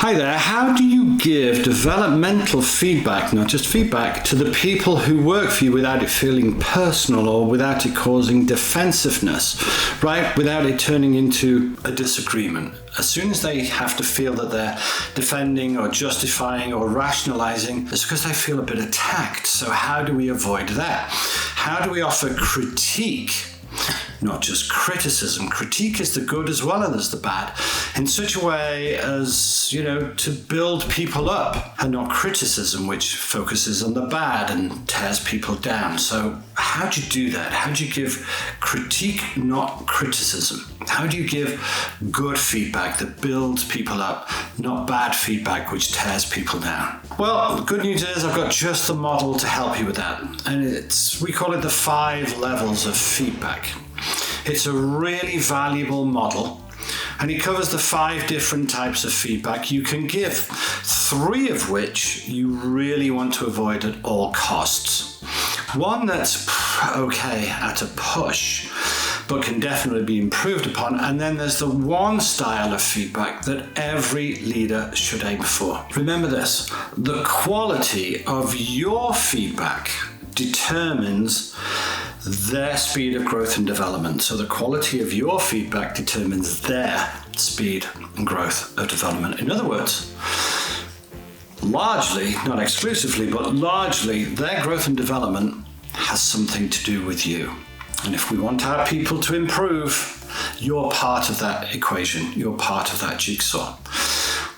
Hi there. How do you give developmental feedback, not just feedback, to the people who work for you without it feeling personal or without it causing defensiveness, right? Without it turning into a disagreement. As soon as they have to feel that they're defending or justifying or rationalizing, it's because they feel a bit attacked. So how do we avoid that? How do we offer critique? Not just criticism. Critique is the good as well as the bad, in such a way as, to build people up, and not criticism, which focuses on the bad and tears people down. So how do you do that? How do you give critique, not criticism? How do you give good feedback that builds people up, not bad feedback which tears people down? Well, the good news is I've got just the model to help you with that. And we call it the 5 levels of feedback. It's a really valuable model, and it covers the 5 different types of feedback you can give, 3 of which you really want to avoid at all costs. One that's okay at a push, but can definitely be improved upon. And then there's the one style of feedback that every leader should aim for. Remember this, the quality of your feedback determines their speed of growth and development. So the quality of your feedback determines their speed and growth of development. In other words, largely, not exclusively, but largely, their growth and development has something to do with you. And if we want our people to improve, you're part of that equation. You're part of that jigsaw.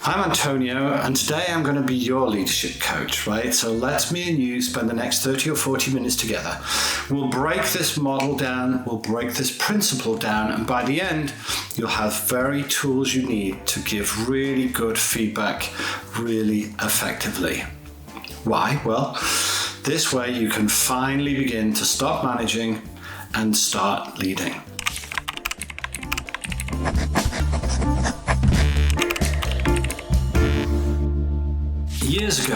I'm Antonio, and today I'm going to be your leadership coach, right? So let me and you spend the next 30 or 40 minutes together. We'll break this model down, we'll break this principle down, and by the end, you'll have very tools you need to give really good feedback really effectively. Why? Well, this way you can finally begin to stop managing and start leading. Years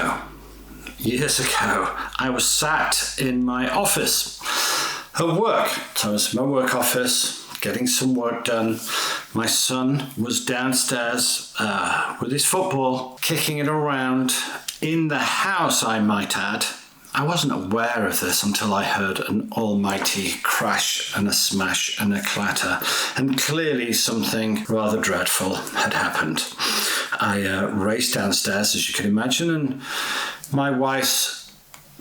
ago, I was sat in my office at work. So I was in my work office, getting some work done. My son was downstairs with his football, kicking it around in the house, I might add. I wasn't aware of this until I heard an almighty crash and a smash and a clatter, and clearly something rather dreadful had happened. I raced downstairs, as you can imagine, and my wife's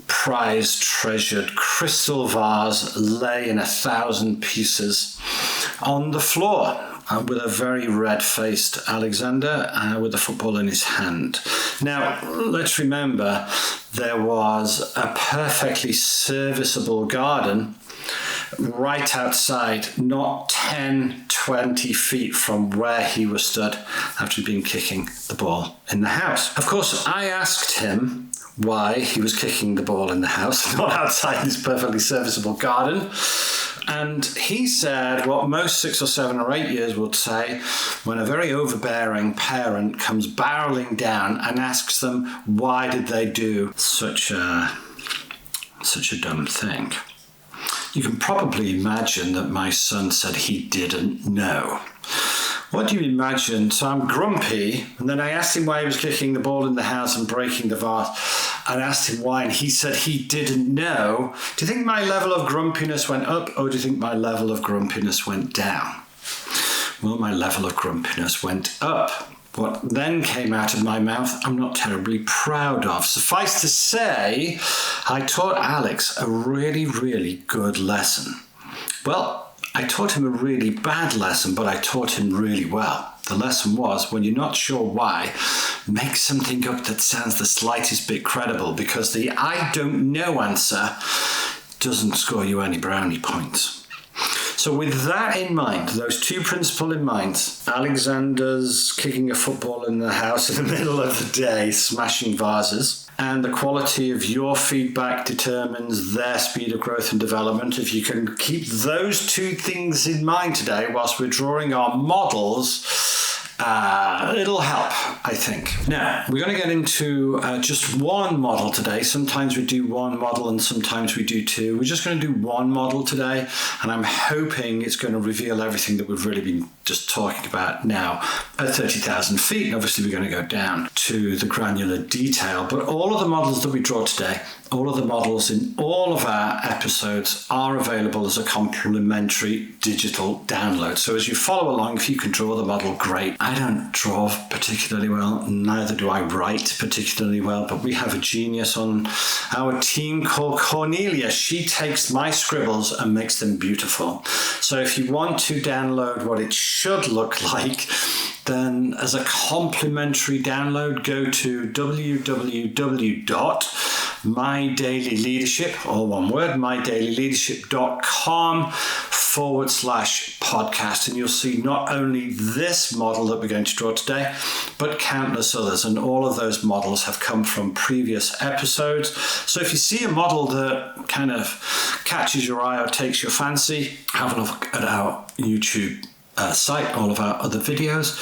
prized, treasured crystal vase lay in 1,000 pieces on the floor, with a very red-faced Alexander with a football in his hand. Now, let's remember, there was a perfectly serviceable garden right outside, not 10, 20 feet from where he was stood after he'd been kicking the ball in the house. Of course, I asked him why he was kicking the ball in the house, not outside this perfectly serviceable garden. And he said what most 6 or 7 or 8 years would say when a very overbearing parent comes barreling down and asks them why did they do such a dumb thing. You can probably imagine that my son said he didn't know. What do you imagine? So I'm grumpy, and then I asked him why he was kicking the ball in the house and breaking the vase. I asked him why, and he said he didn't know. Do you think my level of grumpiness went up, or do you think my level of grumpiness went down? Well, my level of grumpiness went up. What then came out of my mouth, I'm not terribly proud of. Suffice to say, I taught Alex a really, really good lesson. Well, I taught him a really bad lesson, but I taught him really well. The lesson was, when you're not sure why, make something up that sounds the slightest bit credible, because the I don't know answer doesn't score you any brownie points. So with that in mind, those 2 principles in mind, Alexander's kicking a football in the house in the middle of the day, smashing vases, and the quality of your feedback determines their speed of growth and development. If you can keep those 2 things in mind today whilst we're drawing our models, it'll help, I think. Now, we're going to get into just one model today. Sometimes we do one model and sometimes we do 2. We're just going to do one model today, and I'm hoping it's going to reveal everything that we've really been just talking about now at 30,000 feet. And obviously, we're going to go down to the granular detail. But all of the models that we draw today, all of the models in all of our episodes are available as a complimentary digital download. So as you follow along, if you can draw the model, great. I don't draw particularly well, neither do I write particularly well, but we have a genius on our team called Cornelia. She takes my scribbles and makes them beautiful. So if you want to download what it should look like, then as a complimentary download, go to www.mydailyleadership, all one word, mydailyleadership.com/podcast. And you'll see not only this model that we're going to draw today, but countless others. And all of those models have come from previous episodes. So if you see a model that kind of catches your eye or takes your fancy, have a look at our YouTube site, all of our other videos,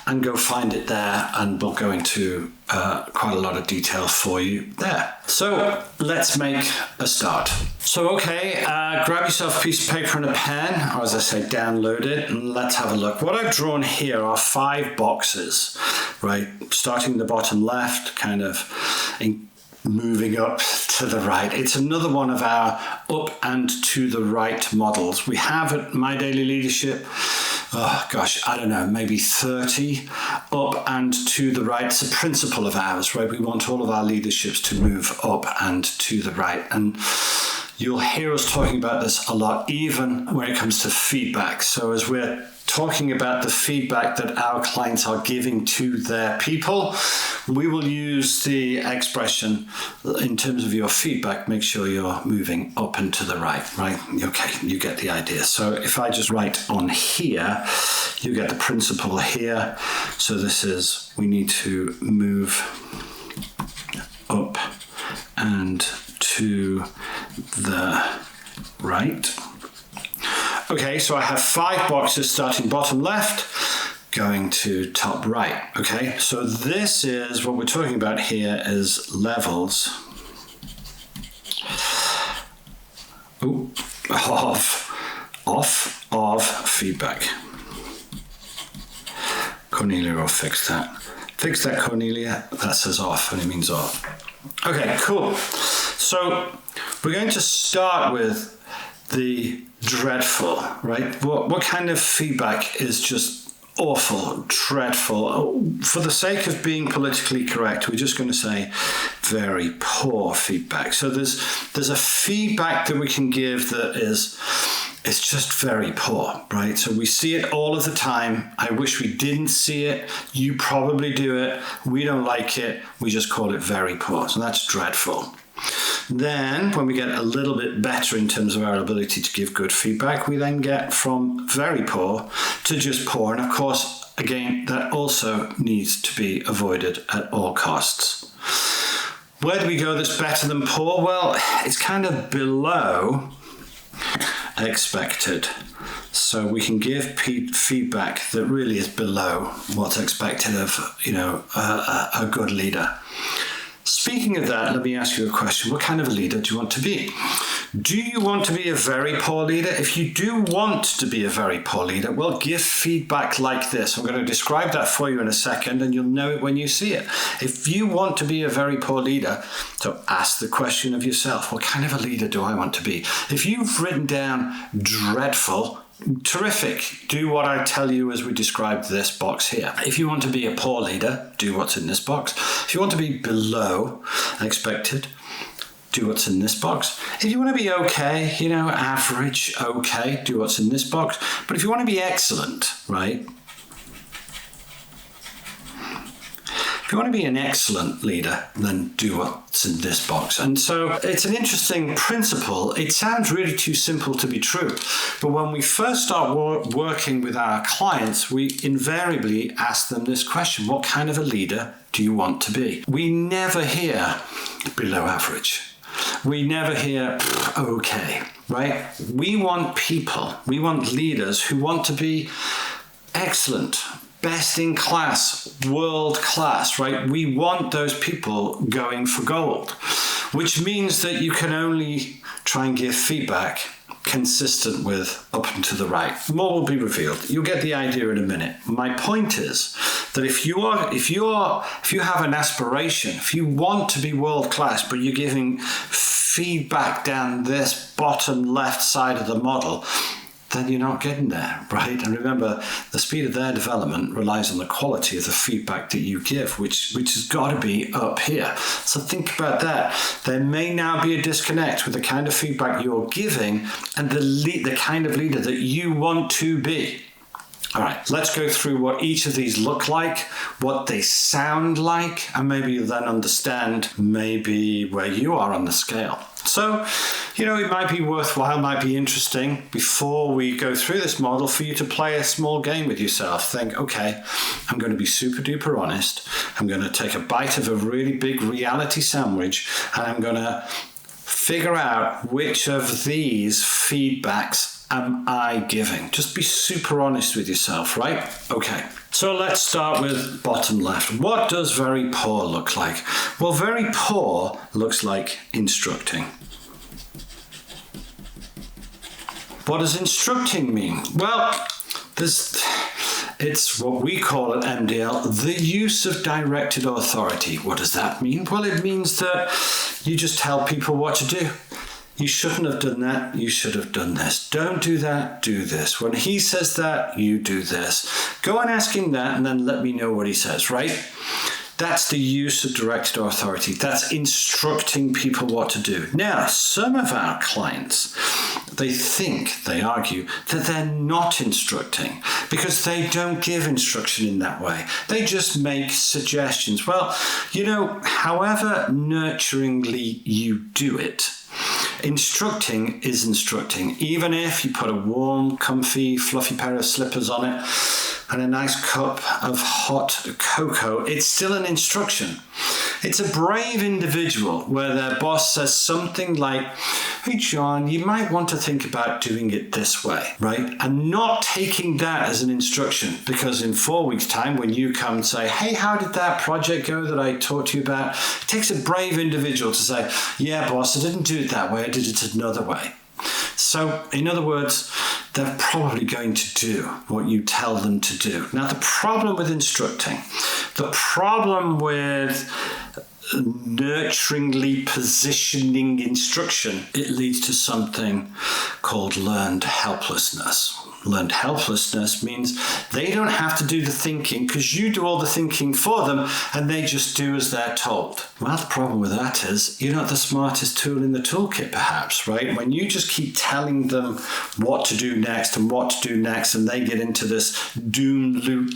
and go find it there, and we'll go into quite a lot of detail for you there. So let's make a start. So grab yourself a piece of paper and a pen, or as I say, download it, and let's have a look. What I've drawn here are 5 boxes, right? Starting in the bottom left, kind of moving up to the right. It's another one of our up and to the right models. We have at My Daily Leadership, maybe 30 up and to the right. It's a principle of ours, right? We want all of our leaderships to move up and to the right. And you'll hear us talking about this a lot, even when it comes to feedback. So as we're talking about the feedback that our clients are giving to their people, we will use the expression, in terms of your feedback, make sure you're moving up and to the right? Okay, you get the idea. So if I just write on here, you get the principle here. So this is, we need to move up and to the right. Okay, so I have 5 boxes starting bottom left, going to top right. Okay, so this is what we're talking about here is levels of feedback. Cornelia will fix that. Fix that, Cornelia. That says off, and it means off. Okay, cool. So we're going to start with the dreadful, right? What kind of feedback is just awful, dreadful? For the sake of being politically correct, we're just going to say very poor feedback. So there's a feedback that we can give that is, it's just very poor, right? So we see it all of the time. I wish we didn't see it. You probably do it. We don't like it. We just call it very poor. So that's dreadful. Then when we get a little bit better in terms of our ability to give good feedback, we then get from very poor to just poor. And of course, again, that also needs to be avoided at all costs. Where do we go that's better than poor? Well, it's kind of below expected. So we can give feedback that really is below what's expected of, a good leader. Speaking of that, let me ask you a question. What kind of a leader do you want to be? Do you want to be a very poor leader? If you do want to be a very poor leader, well, give feedback like this. I'm going to describe that for you in a second, and you'll know it when you see it. If you want to be a very poor leader, so ask the question of yourself, what kind of a leader do I want to be? If you've written down dreadful, terrific. Do what I tell you as we describe this box here. If you want to be a poor leader, do what's in this box. If you want to be below expected, do what's in this box. If you want to be okay, average, okay, do what's in this box. But if you want to be excellent, right? If you want to be an excellent leader, then do what's in this box. And so it's an interesting principle. It sounds really too simple to be true. But when we first start working with our clients, we invariably ask them this question: what kind of a leader do you want to be? We never hear below average. We never hear okay, right? We want leaders who want to be excellent, best in class, world class, right? We want those people going for gold, which means that you can only try and give feedback consistent with up and to the right. More will be revealed. You'll get the idea in a minute. My point is that if you have an aspiration, if you want to be world class, but you're giving feedback down this bottom left side of the model, then you're not getting there, right? And remember, the speed of their development relies on the quality of the feedback that you give, which has got to be up here. So think about that. There may now be a disconnect with the kind of feedback you're giving and the kind of leader that you want to be. All right, let's go through what each of these look like, what they sound like, and maybe you'll then understand maybe where you are on the scale. So, it might be worthwhile, might be interesting before we go through this model for you to play a small game with yourself. Think, okay, I'm going to be super duper honest. I'm going to take a bite of a really big reality sandwich and I'm going to figure out which of these feedbacks am I giving. Just be super honest with yourself, right? Okay. So let's start with bottom left. What does very poor look like? Well, very poor looks like instructing. What does instructing mean? Well, it's what we call at MDL, the use of directed authority. What does that mean? Well, it means that you just tell people what to do. You shouldn't have done that. You should have done this. Don't do that. Do this. When he says that, you do this. Go and ask him that and then let me know what he says, right? That's the use of directed authority. That's instructing people what to do. Now, some of our clients, they argue that they're not instructing because they don't give instruction in that way. They just make suggestions. Well, however nurturingly you do it, instructing is instructing. Even if you put a warm, comfy, fluffy pair of slippers on it and a nice cup of hot cocoa, it's still an instruction. It's a brave individual where their boss says something like, hey, John, you might want to think about doing it this way, right? And not taking that as an instruction, because in 4 weeks' time, when you come and say, hey, how did that project go that I talked to you about? It takes a brave individual to say, yeah, boss, I didn't do it that way. I did it another way. So, in other words, they're probably going to do what you tell them to do. Now, the problem with instructing, the problem with nurturingly positioning instruction, it leads to something called learned helplessness. Learned helplessness means they don't have to do the thinking because you do all the thinking for them and they just do as they're told. Well, the problem with that is you're not the smartest tool in the toolkit, perhaps, right? When you just keep telling them what to do next and what to do next and they get into this doom loop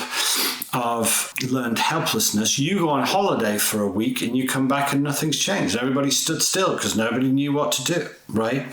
of learned helplessness, you go on holiday for a week and you come back and nothing's changed. Everybody stood still because nobody knew what to do, right?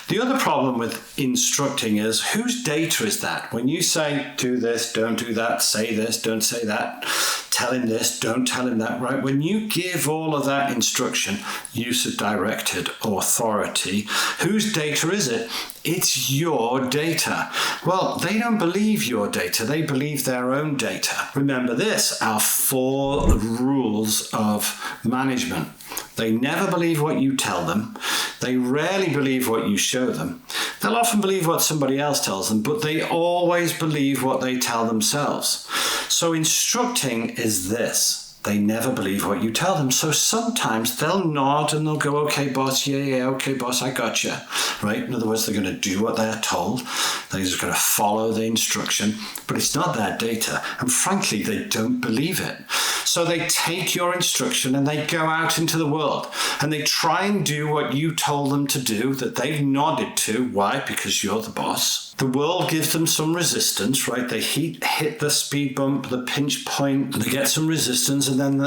The other problem with instructing is whose data is that? When you say, do this, don't do that, say this, don't say that, tell him this, don't tell him that, right? When you give all of that instruction, use of directed authority, whose data is it? It's your data. Well, they don't believe your data. They believe their own data. Remember this, our 4 rules of management. They never believe what you tell them. They rarely believe what you show them. They'll often believe what somebody else tells them, but they always believe what they tell themselves. So instructing is this. They never believe what you tell them. So sometimes they'll nod and they'll go, okay, boss, yeah, okay, boss, I got you, right? In other words, they're going to do what they're told. They're just going to follow the instruction, but it's not their data. And frankly, they don't believe it. So they take your instruction and they go out into the world and they try and do what you told them to do that they've nodded to. Why? Because you're the boss. The world gives them some resistance, right? They hit the speed bump, the pinch point, they get some resistance, and then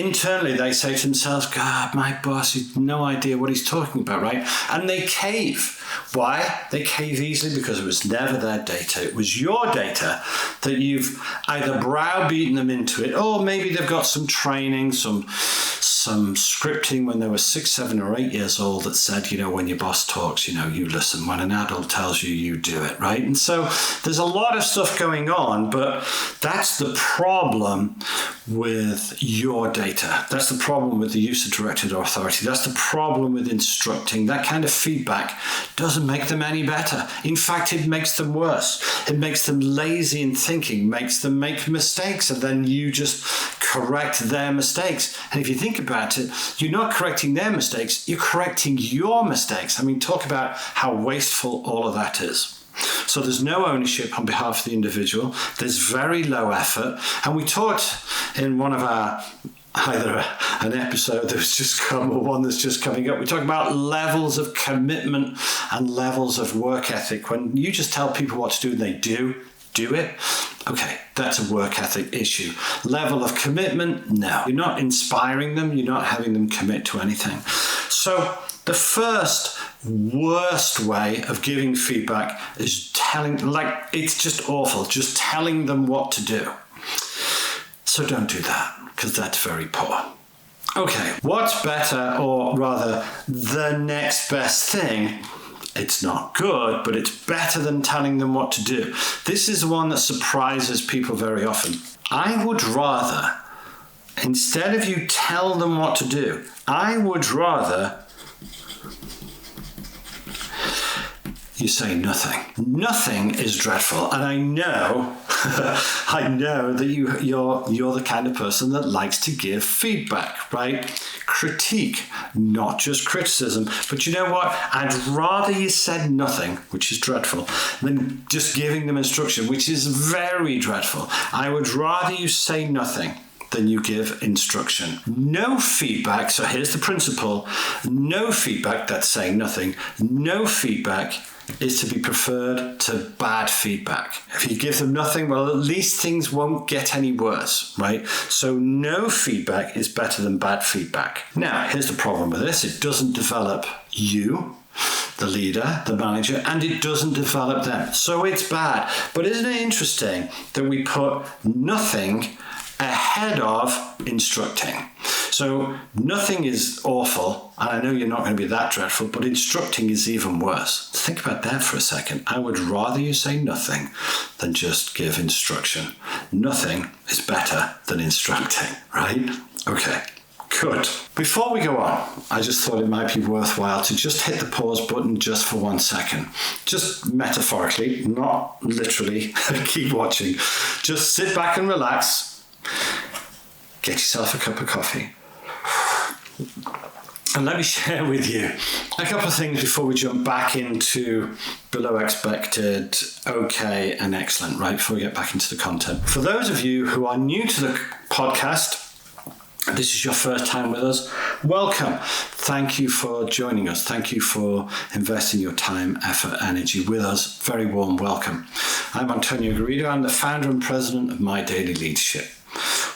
internally they say to themselves, God, my boss has no idea what he's talking about, right? And they cave. Why? They cave easily because it was never their data. It was your data that you've either browbeaten them into it, or maybe they've got some training, some some scripting when they were 6, 7 or 8 years old that said, when your boss talks, you listen. When an adult tells you, you do it, right? And so there's a lot of stuff going on, but that's the problem with your data. That's the problem with the use of directed authority. That's the problem with instructing. That kind of feedback doesn't make them any better. In fact, it makes them worse. It makes them lazy in thinking, makes them make mistakes, and then you just correct their mistakes. And if you think about it, you're not correcting their mistakes, you're correcting your mistakes. Talk about how wasteful all of that is. So there's no ownership on behalf of the individual. There's very low effort. And we talked in one of our, either an episode that's just come or one that's just coming up, we talk about levels of commitment and levels of work ethic. When you just tell people what to do and they do it, okay, that's a work ethic issue. Level of commitment, no. You're not inspiring them. You're not having them commit to anything. So the first worst way of giving feedback is it's just awful, just telling them what to do. So don't do that, because that's very poor. Okay, what's better, or rather the next best thing? It's not good, but it's better than telling them what to do. This is one that surprises people very often. I would rather, instead of you tell them what to do, I would rather you say nothing. Nothing is dreadful, and I know, I know that you're the kind of person that likes to give feedback, right? Critique, not just criticism. But you know what? I'd rather you said nothing, which is dreadful, than just giving them instruction, which is very dreadful. I would rather you say nothing than you give instruction. No feedback, so here's the principle, no feedback, that's saying nothing, no feedback is to be preferred to bad feedback. If you give them nothing, well, at least things won't get any worse, right? So no feedback is better than bad feedback. Now, here's the problem with this. It doesn't develop you, the leader, the manager, and it doesn't develop them. So it's bad. But isn't it interesting that we put nothing ahead of instructing? So nothing is awful, and I know you're not going to be that dreadful, but instructing is even worse. Think about that for a second. I would rather you say nothing than just give instruction. Nothing is better than instructing, right? Okay, good. Before we go on, I just thought it might be worthwhile to just hit the pause button just for 1 second. Just metaphorically, not literally. Keep watching. Just sit back and relax. Get yourself a cup of coffee. And let me share with you a couple of things before we jump back into below expected, okay, and excellent, right? Before we get back into the content. For those of you who are new to the podcast, this is your first time with us, welcome. Thank you for joining us. Thank you for investing your time, effort, energy with us. Very warm welcome. I'm Antonio Garrido. I'm the founder and president of My Daily Leadership.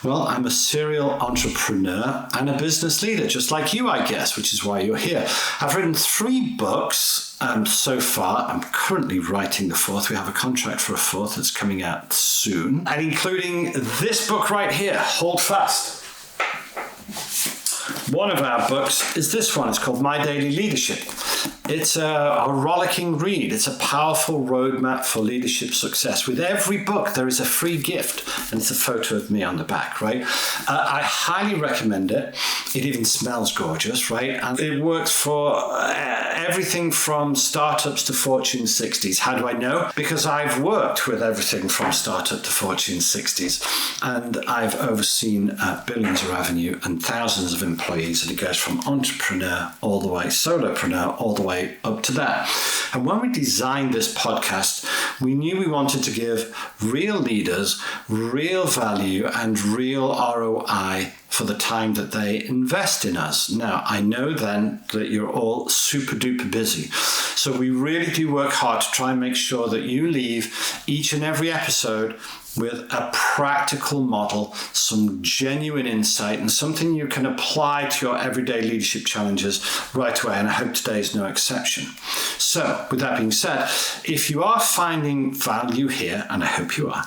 Well, I'm a serial entrepreneur and a business leader, just like you, I guess, which is why you're here. I've written 3 books so far. I'm currently writing the 4th. We have a contract for a 4th that's coming out soon, and including this book right here, Hold Fast. One of our books is this one. It's called My Daily Leadership. It's a rollicking read. It's a powerful roadmap for leadership success. With every book, there is a free gift, and it's a photo of me on the back, right? I highly recommend it. It even smells gorgeous, right? And it works for everything from startups to Fortune 60s. How do I know? Because I've worked with everything from startup to Fortune 60s, and I've overseen billions of revenue and thousands of employees, and it goes from entrepreneur all the way, solopreneur all the way up to that. And when we designed this podcast, we knew we wanted to give real leaders real value and real ROI for the time that they invest in us. Now, I know then that you're all super duper busy. So we really do work hard to try and make sure that you leave each and every episode with a practical model, some genuine insight, and something you can apply to your everyday leadership challenges right away. And I hope today is no exception. So, with that being said, if you are finding value here, and I hope you are,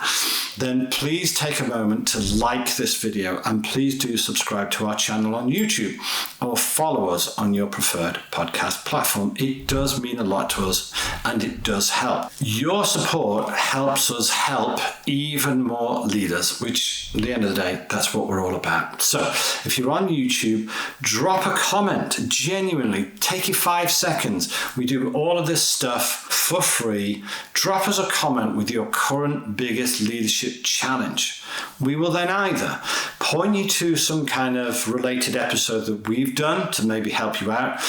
then please take a moment to like this video, and please do subscribe to our channel on YouTube or follow us on your preferred podcast platform. It does mean a lot to us, and it does help. Your support helps us help even more leaders, which at the end of the day, that's what we're all about. So if you're on YouTube, drop a comment. Genuinely, take you 5 seconds. We do all of this stuff for free. Drop us a comment with your current biggest leadership challenge. We will then either point you to some kind of related episode that we've done to maybe help you out,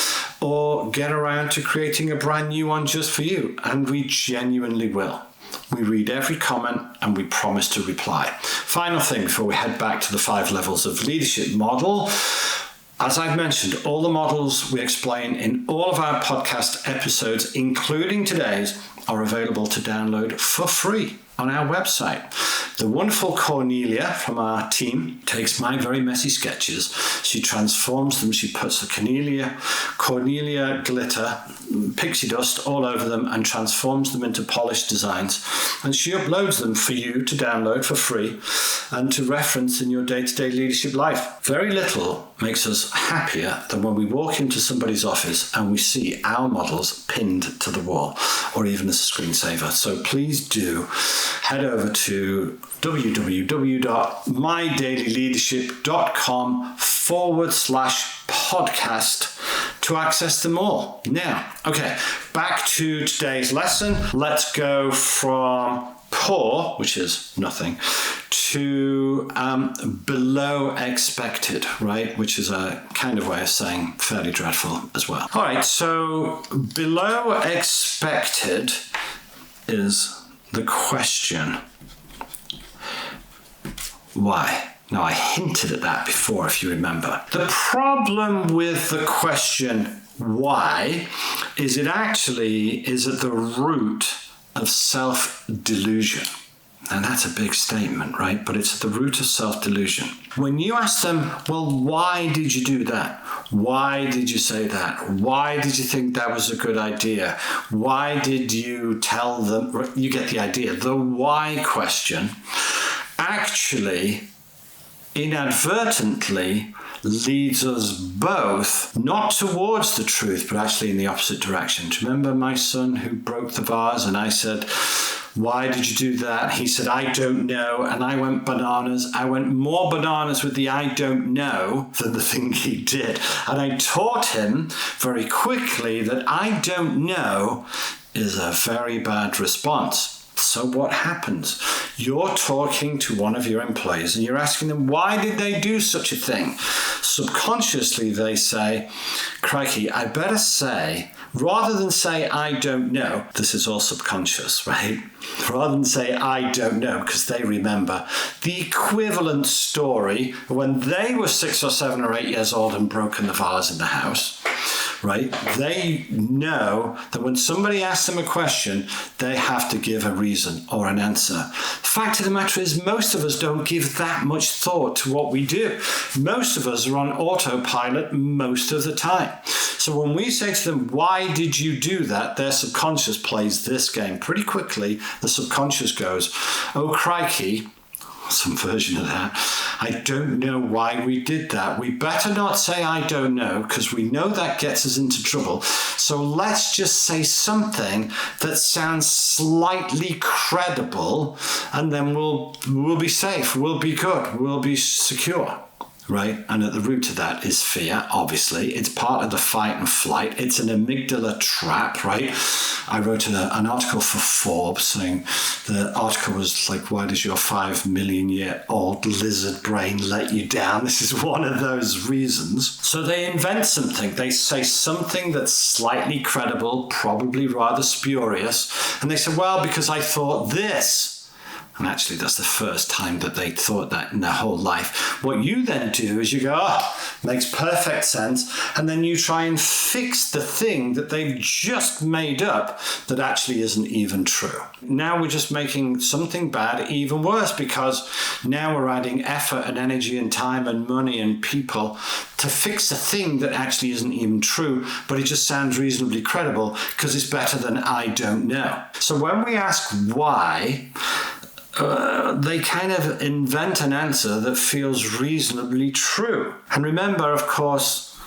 or get around to creating a brand new one just for you, and we genuinely will. We read every comment and we promise to reply. Final thing before we head back to the 5 levels of leadership model. As I've mentioned, all the models we explain in all of our podcast episodes, including today's, are available to download for free on our website. The wonderful Cornelia from our team takes my very messy sketches. She transforms them. She puts the Cornelia glitter, pixie dust all over them, and transforms them into polished designs. And she uploads them for you to download for free and to reference in your day-to-day leadership life. Very little makes us happier than when we walk into somebody's office and we see our models pinned to the wall, or even as a screensaver. So please do head over to www.mydailyleadership.com/podcast to access them all. Now, okay, back to today's lesson. Let's go from poor, which is nothing, to below expected, right? Which is a kind of way of saying fairly dreadful as well. All right, so below expected is the question, why? Now, I hinted at that before, if you remember. The problem with the question, why, is it actually is at the root of self-delusion. And that's a big statement, right? But it's at the root of self-delusion. When you ask them, well, why did you do that? Why did you say that? Why did you think that was a good idea? Why did you tell them? You get the idea. The why question actually inadvertently leads us both not towards the truth, but actually in the opposite direction. Do you remember my son who broke the vase? And I said, why did you do that? He said, I don't know. And I went bananas. I went more bananas with the I don't know than the thing he did. And I taught him very quickly that I don't know is a very bad response. So what happens? You're talking to one of your employees and you're asking them, why did they do such a thing? Subconsciously, they say, crikey, I better say, rather than say, I don't know, this is all subconscious, right? Rather than say, I don't know, because they remember the equivalent story when they were 6 or 7 or 8 years old and broken the vase in the house. Right? They know that when somebody asks them a question, they have to give a reason or an answer. The fact of the matter is, most of us don't give that much thought to what we do. Most of us are on autopilot most of the time. So when we say to them, why did you do that? Their subconscious plays this game. Pretty quickly, the subconscious goes, oh, crikey, some version of that. I don't know why we did that. We better not say I don't know, because we know that gets us into trouble. So let's just say something that sounds slightly credible, and then we'll be safe, we'll be good, we'll be secure. Right? And at the root of that is fear, obviously. It's part of the fight and flight. It's an amygdala trap, right? I wrote an article for Forbes saying the article was like, why does your 5 million year old lizard brain let you down? This is one of those reasons. So they invent something. They say something that's slightly credible, probably rather spurious. And they say, well, because I thought this. And actually, that's the first time that they thought that in their whole life. What you then do is you go, makes perfect sense. And then you try and fix the thing that they've just made up that actually isn't even true. Now we're just making something bad even worse, because now we're adding effort and energy and time and money and people to fix a thing that actually isn't even true, but it just sounds reasonably credible because it's better than I don't know. So when we ask why, they kind of invent an answer that feels reasonably true. And remember, of course,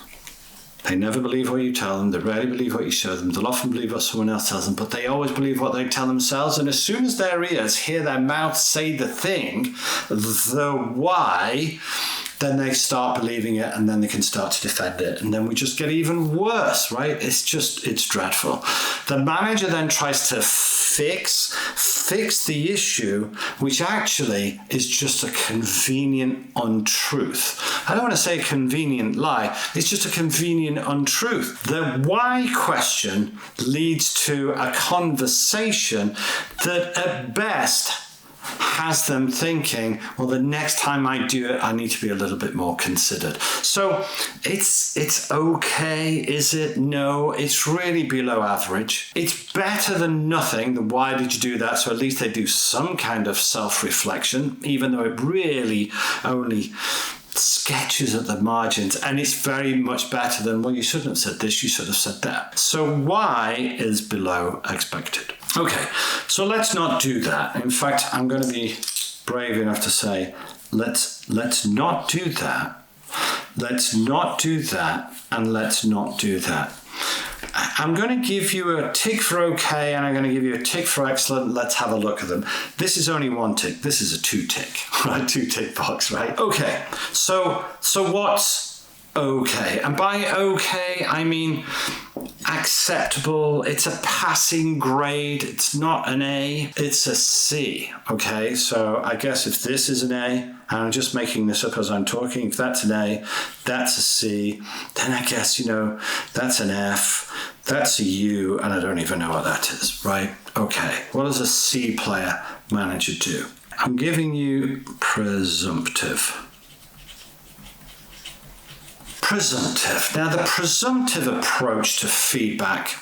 they never believe what you tell them. They rarely believe what you show them. They'll often believe what someone else tells them, but they always believe what they tell themselves. And as soon as their ears hear their mouth say the thing, the why, then they start believing it, and then they can start to defend it. And then we just get even worse, right? It's dreadful. The manager then tries to fix the issue, which actually is just a convenient untruth. I don't want to say a convenient lie. It's just a convenient untruth. The why question leads to a conversation that at best has them thinking, well, the next time I do it, I need to be a little bit more considered. So it's okay, is it? No, it's really below average. It's better than nothing. Then why did you do that? So at least they do some kind of self-reflection, even though it really only sketches at the margins, and it's very much better than, well, you shouldn't have said this, you should have said that. So why is below expected? Okay, so let's not do that. In fact, I'm going to be brave enough to say, let's not do that. Let's not do that, and let's not do that. I'm going to give you a tick for okay, and I'm going to give you a tick for excellent. Let's have a look at them. This is only one tick. This is a 2-tick, right? 2-tick box, right? Okay, so what's okay? And by okay, I mean acceptable. It's a passing grade. It's not an A, it's a C, okay? So I guess if this is an A, and I'm just making this up as I'm talking, if that's an A, that's a C, then I guess, that's an F, that's a U, and I don't even know what that is, right? Okay, what does a C player manager do? I'm giving you presumptive. Presumptive. Now, the presumptive approach to feedback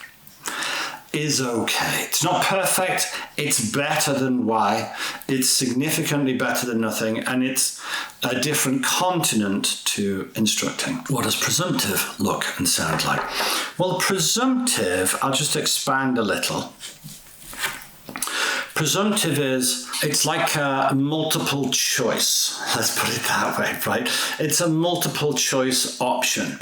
is okay. It's not perfect. It's better than why. It's significantly better than nothing. And it's a different continent to instructing. What does presumptive look and sound like? Well, presumptive, I'll just expand a little. Presumptive it's like a multiple choice. Let's put it that way, right? It's a multiple choice option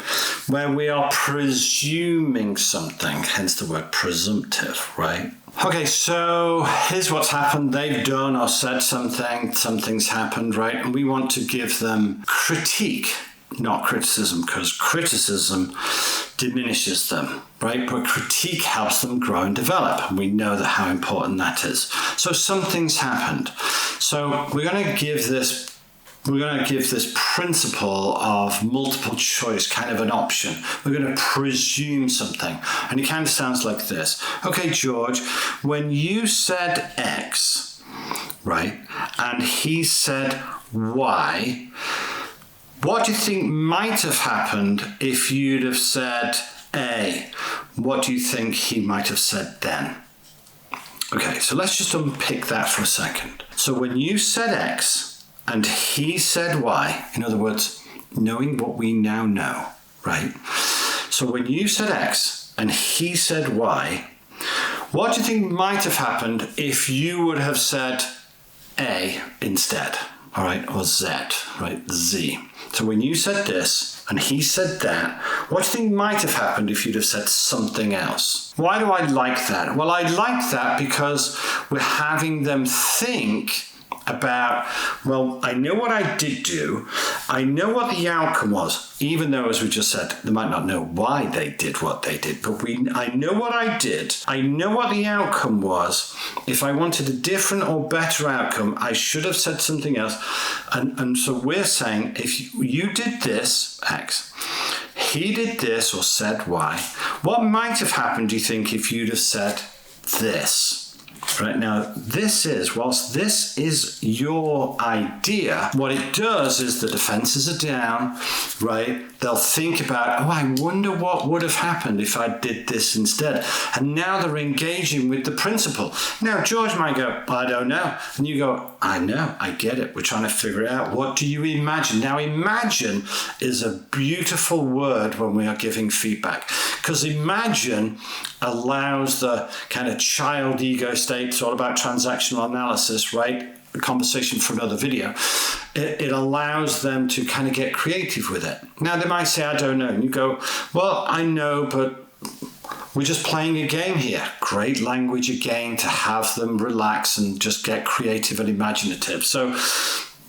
where we are presuming something, hence the word presumptive, right? Okay, so here's what's happened. They've done or said something, something's happened, right? And we want to give them critique, not criticism, because criticism diminishes them, right? But critique helps them grow and develop. And we know that how important that is. So something's happened. So we're going to give this principle of multiple choice kind of an option. We're going to presume something. And it kind of sounds like this. Okay, George, when you said X, right, and he said Y, what do you think might have happened if you'd have said A? What do you think he might have said then? Okay, so let's just unpick that for a second. So when you said X and he said Y, in other words, knowing what we now know, right? So when you said X and he said Y, what do you think might have happened if you would have said A instead? All right, or Z, right, Z. So when you said this and he said that, what do you think might have happened if you'd have said something else? Why do I like that? Well, I like that because we're having them think about, well, I know what I did do. I know what the outcome was, even though, as we just said, they might not know why they did what they did, but I know what I did. I know what the outcome was. If I wanted a different or better outcome, I should have said something else. And so we're saying, if you did this, X, he did this or said Y, what might have happened, do you think, if you'd have said this? Right now, whilst this is your idea, what it does is the defenses are down, right? They'll think about, I wonder what would have happened if I did this instead. And now they're engaging with the principle. Now, George might go, I don't know. And you go, I know, I get it. We're trying to figure it out. What do you imagine? Now, imagine is a beautiful word when we are giving feedback, because imagine allows the kind of child ego state. It's all about transactional analysis, right? A conversation for another video. It allows them to kind of get creative with it. Now, they might say, I don't know. And you go, well, I know, but we're just playing a game here. Great language again to have them relax and just get creative and imaginative. So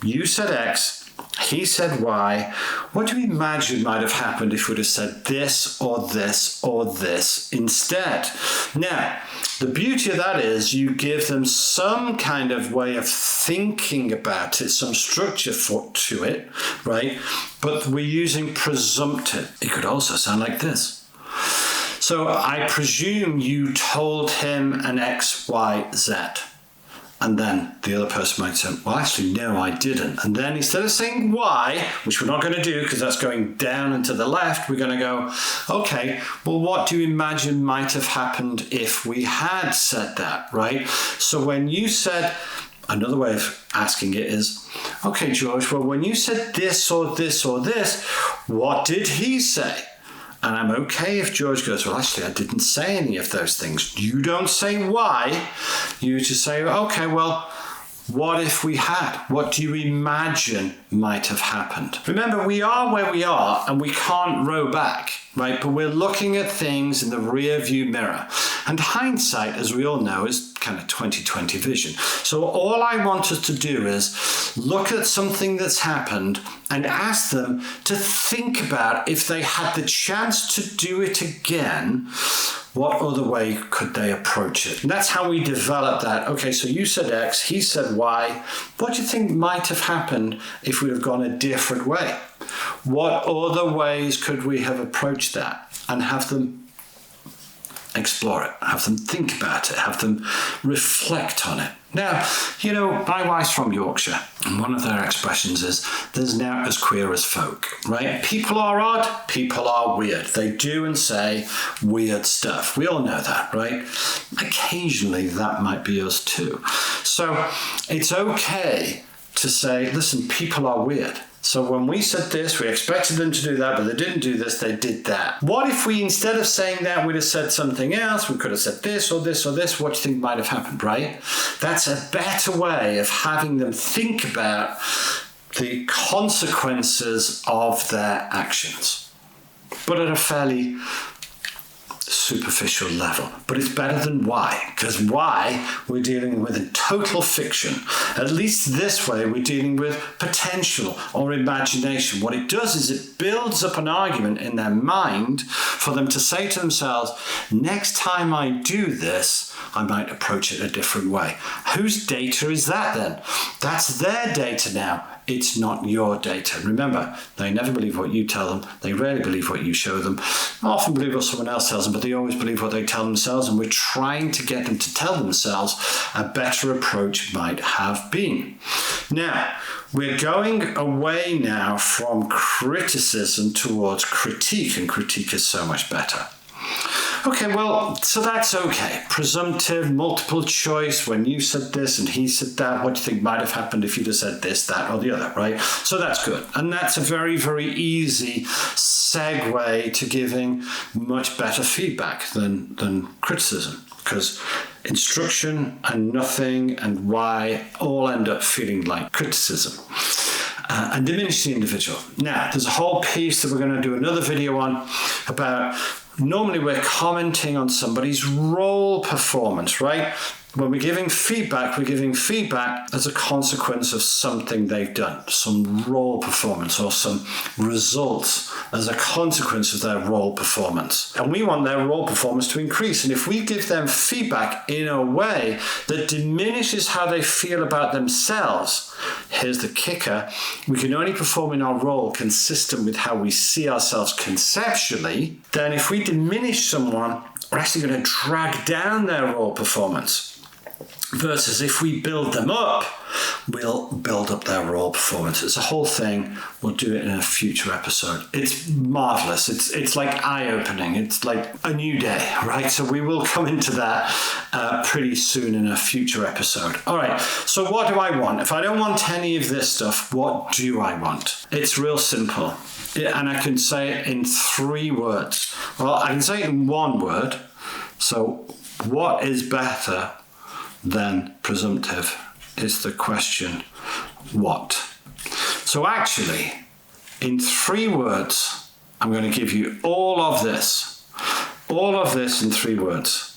you said X. He said Y. What do you imagine might have happened if we'd have said this or this or this instead? Now, the beauty of that is you give them some kind of way of thinking about it, some structure to it, right? But we're using presumptive. It could also sound like this. So I presume you told him an X, Y, Z. And then the other person might say, well, actually, no, I didn't. And then instead of saying Y, which we're not going to do because that's going down and to the left, we're going to go, okay, well, what do you imagine might have happened if we had said that, right? So when you said, another way of asking it is, okay, George, well, when you said this or this or this, what did he say? And I'm okay if George goes, well, actually, I didn't say any of those things. You don't say why. You just say, okay, well, what if we had? What do you imagine might have happened? Remember, we are where we are and we can't row back, right? But we're looking at things in the rear view mirror. And hindsight, as we all know, is kind of 20/20 vision. So all I want us to do is look at something that's happened and ask them to think about if they had the chance to do it again, what other way could they approach it? And that's how we develop that. Okay, so you said X, he said Y. What do you think might have happened if we'd have gone a different way? What other ways could we have approached that? And have them explore it, have them think about it, have them reflect on it. Now, you know, my wife's from Yorkshire, and one of their expressions is, there's now as queer as folk, right? People are odd, people are weird. They do and say weird stuff. We all know that, right? Occasionally, that might be us too. So it's okay to say, listen, people are weird. So when we said this, we expected them to do that, but they didn't do this, they did that. What if we, instead of saying that, we'd have said something else? We could have said this or this or this. What do you think might have happened, right? That's a better way of having them think about the consequences of their actions, but at a fairly superficial level. But it's better than why, because why we're dealing with a total fiction. At least this way we're dealing with potential or imagination. What it does is it builds up an argument in their mind for them to say to themselves, next time I do this, I might approach it a different way. Whose data is that then? That's their data now. It's not your data. Remember, they never believe what you tell them. They rarely believe what you show them. They often believe what someone else tells them, but they always believe what they tell themselves. And we're trying to get them to tell themselves a better approach might have been. Now, we're going away now from criticism towards critique, and critique is so much better. Okay, well, so that's okay. Presumptive, multiple choice, when you said this and he said that, what do you think might have happened if you'd have said this, that, or the other, right? So that's good. And that's a very, very easy segue to giving much better feedback than criticism, because instruction and nothing and why all end up feeling like criticism. And diminish the individual. Now, there's a whole piece that we're going to do another video on about. Normally we're commenting on somebody's role performance, right? When we're giving feedback as a consequence of something they've done, some role performance or some results as a consequence of their role performance. And we want their role performance to increase. And if we give them feedback in a way that diminishes how they feel about themselves, here's the kicker, we can only perform in our role consistent with how we see ourselves conceptually. Then if we diminish someone, we're actually going to drag down their role performance. versus if we build them up, we'll build up their raw performance. It's a whole thing. We'll do it in a future episode. It's marvelous. It's like eye-opening. It's like a new day, right? So we will come into that pretty soon in a future episode. All right. So what do I want? If I don't want any of this stuff, what do I want? It's real simple. And I can say it in 3 words. Well, I can say it in 1 word. So what is better than presumptive is the question, what? So actually, in 3 words, I'm going to give you all of this in 3 words.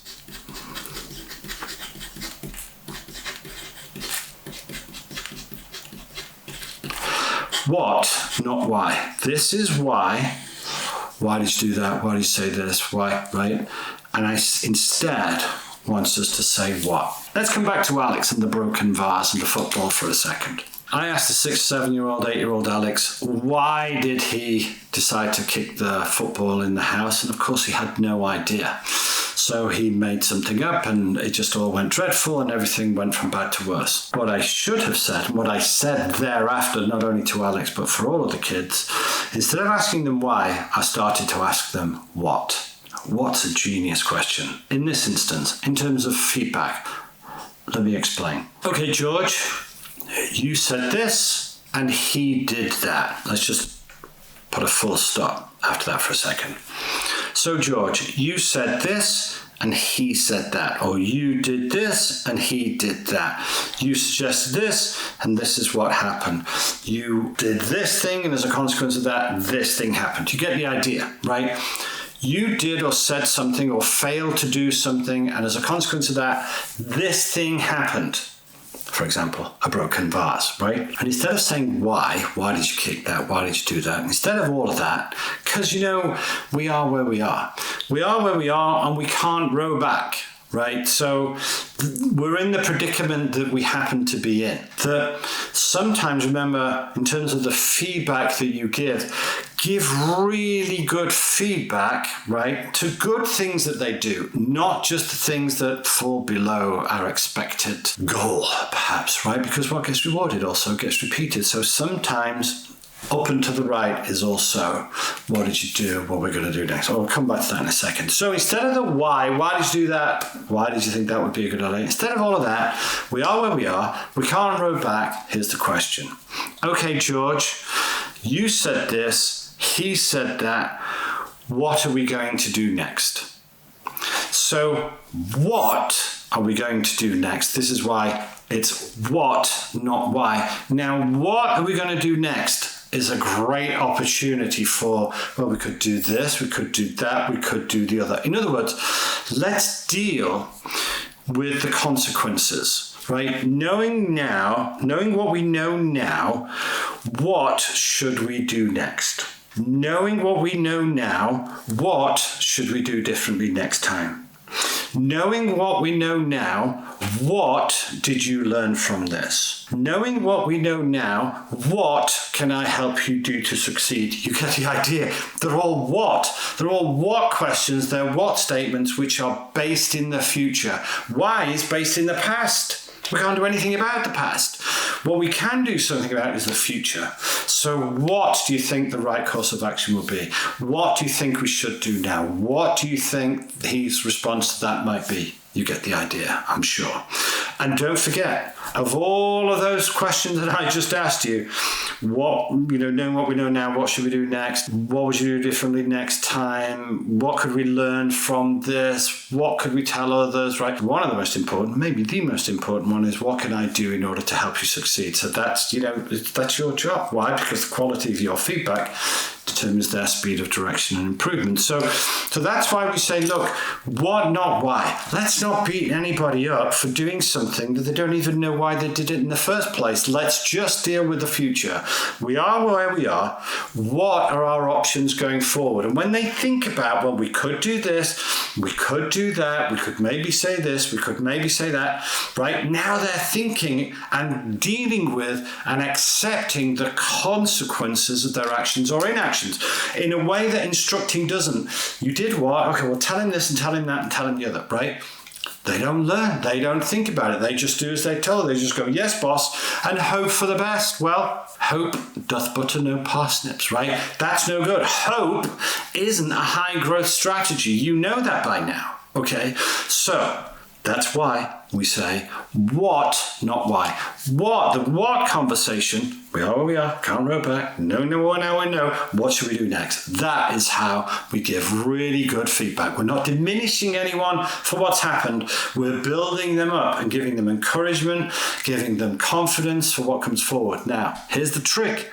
What, not why. This is why. Why did you do that? Why did you say this? Why, right? And I instead wants us to say what. Let's come back to Alex and the broken vase and the football for a second. I asked the 6, 7-year-old, 8-year-old Alex, why did he decide to kick the football in the house? And of course he had no idea. So he made something up and it just all went dreadful and everything went from bad to worse. What I should have said, and what I said thereafter, not only to Alex, but for all of the kids, instead of asking them why, I started to ask them what. What's a genius question? In this instance, in terms of feedback, let me explain. Okay, George, you said this and he did that. Let's just put a full stop after that for a second. So George, you said this and he said that, or you did this and he did that. You suggested this and this is what happened. You did this thing and as a consequence of that, this thing happened. You get the idea, right? You did or said something or failed to do something and as a consequence of that, this thing happened. For example, a broken vase, right? And instead of saying why did you kick that? Why did you do that? Instead of all of that, because we are where we are. We are where we are and we can't row back, right? So we're in the predicament that we happen to be in. That sometimes, remember, in terms of the feedback that you give really good feedback, right, to good things that they do, not just the things that fall below our expected goal, perhaps, right? Because what gets rewarded also gets repeated. So sometimes up and to the right is also, what did you do? What we're going to do next? I'll come back to that in a second. So instead of the why did you do that? Why did you think that would be a good idea? Instead of all of that, we are where we are. We can't row back. Here's the question. Okay, George, you said this. He said that. What are we going to do next? So what are we going to do next? This is why it's what, not why. Now, what are we going to do next is a great opportunity for, well, we could do this, we could do that, we could do the other. In other words, let's deal with the consequences, right? Knowing what we know now, what should we do next? Knowing what we know now, what should we do differently next time? Knowing what we know now, what did you learn from this? Knowing what we know now, what can I help you do to succeed? You get the idea. They're all what? They're all what questions. They're what statements which are based in the future. Why is based in the past. We can't do anything about the past. What we can do something about is the future. So what do you think the right course of action will be? What do you think we should do now? What do you think his response to that might be? You get the idea, I'm sure. And don't forget, of all of those questions that I just asked you, knowing what we know now, what should we do next? What would you do differently next time? What could we learn from this? What could we tell others, right? One of the most important, maybe the most important one is, what can I do in order to help you succeed? So that's your job. Why? Because the quality of your feedback determines their speed of direction and improvement. So that's why we say, look, what, not why. Let's not beat anybody up for doing something that they don't even know why they did it in the first place. Let's just deal with the future. We are where we are. What are our options going forward? And when they think about, well, we could do this, we could do that, we could maybe say this, we could maybe say that, right? Now they're thinking and dealing with and accepting the consequences of their actions or inactions in a way that instructing doesn't. You did what? Okay, well, tell him this and tell him that and tell him the other, right? They don't learn. They don't think about it. They just do as they're told. They just go, yes, boss, and hope for the best. Well, hope doth butter no parsnips, right? That's no good. Hope isn't a high growth strategy. You know that by now, okay? So that's why we say what, not why. What, the what conversation, we are where we are, can't row back, no, what should we do next? That is how we give really good feedback. We're not diminishing anyone for what's happened. We're building them up and giving them encouragement, giving them confidence for what comes forward. Now, here's the trick.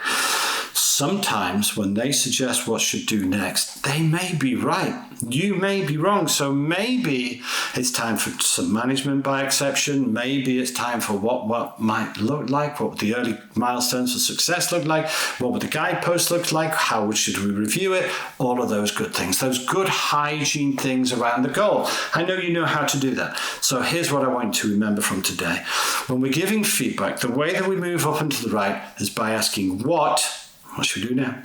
Sometimes when they suggest what should do next, they may be right. You may be wrong. So maybe it's time for some management by exception. Maybe it's time for what might look like, what would the early milestones for success look like, what would the guideposts look like, how should we review it, all of those good things, those good hygiene things around the goal. I know you know how to do that. So here's what I want you to remember from today. When we're giving feedback, the way that we move up and to the right is by asking what should we do now?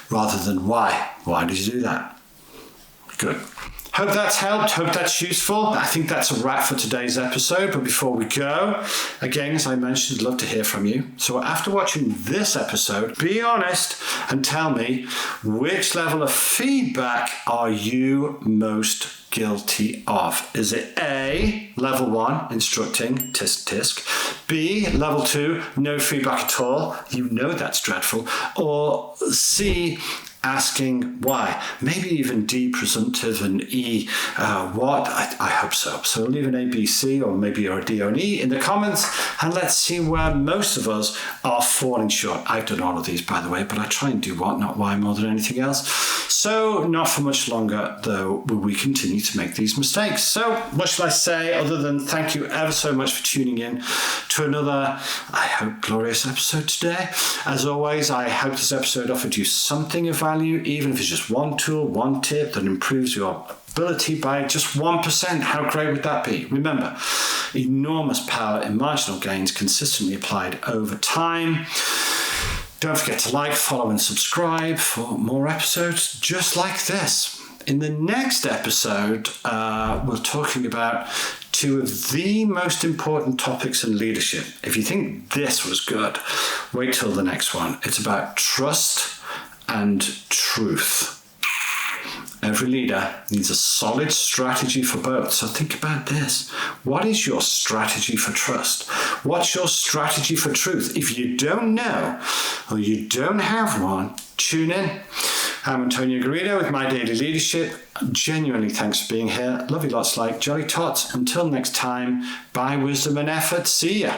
Rather than why. Why did you do that? Good. Hope that's helped. Hope that's useful. I think that's a wrap for today's episode. But before we go, again, as I mentioned, I'd love to hear from you. So after watching this episode, be honest and tell me which level of feedback are you most guilty of? Is it A, level 1, instructing, tisk tisk, B, level 2, no feedback at all, you know that's dreadful, or C, asking why, maybe even D, presumptive, and E, what? I hope so. So leave an A, B, C, or maybe you're a D or an E in the comments, and let's see where most of us are falling short. I've done all of these, by the way, but I try and do what, not why, more than anything else. So not for much longer, though, will we continue to make these mistakes. So what shall I say other than thank you ever so much for tuning in to another, I hope, glorious episode today. As always, I hope this episode offered you something of value, even if it's just one tool, one tip that improves your ability by just 1%. How great would that be? Remember, enormous power in marginal gains consistently applied over time. Don't forget to like, follow, and subscribe for more episodes just like this. In the next episode, we're talking about two of the most important topics in leadership. If you think this was good, wait till the next one. It's about trust and truth. Every leader needs a solid strategy for both. So think about this. What is your strategy for trust? What's your strategy for truth? If you don't know or you don't have one, tune in. I'm Antonio Garrido with My Daily Leadership. Genuinely thanks for being here. Love you lots like Jolly Tots. Until next time, by wisdom and effort, see ya.